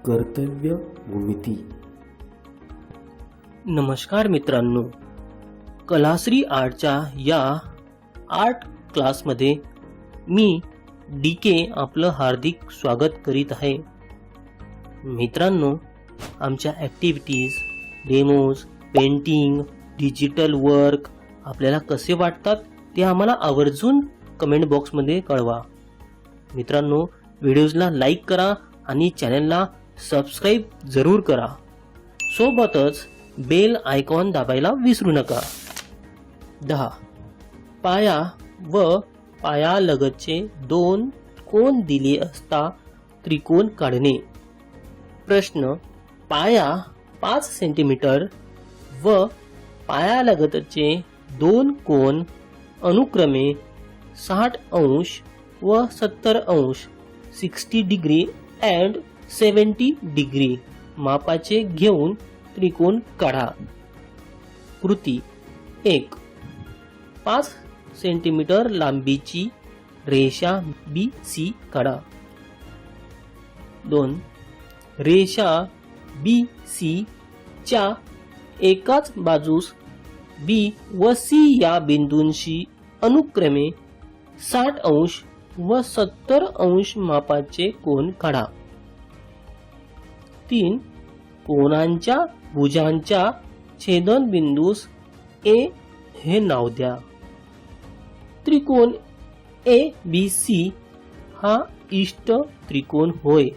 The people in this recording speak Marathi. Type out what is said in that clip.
कर्तव्य भूमिती. नमस्कार मित्रांनो, कलाश्री आर्टच्या या आर्ट क्लासमध्ये मी DK आपलं हार्दिक स्वागत करीत आहे. मित्रांनो, आमच्या activities, demos, painting, digital work आपल्याला कसे वाटतात ते आम्हाला आवर्जून कमेंट बॉक्समध्ये कळवा. मित्रांनो, व्हिडिओजला लाईक करा आणि चॅनलला सबस्क्राईब जरूर करा. सोबतच बेल आयकॉन दाबायला विसरू नका. 10. पाया व पायालगतचे दोन कोन दिले असता त्रिकोण काढणे. प्रश्न: पाया 5 सेंटीमीटर व पायालगतचे दोन कोन अनुक्रमे 60 अंश व 70 अंश 60 डिग्री अँड 70 डिग्री मापाचे घेऊन त्रिकोण काढा. कृती: 1. 5 सेंटीमीटर लांबीची रेषा BC काढा. 2. रेषा BC च्या एकाच बाजूस B व C या बिंदूंशी अनुक्रमे 60 अंश व 70 अंश मापाचे कोन काढा. 3. कोनांच्या भुजांच्या छेदन बिंदूस A हे नाव द्या. त्रिकोण ABC हा इष्ट त्रिकोण होय.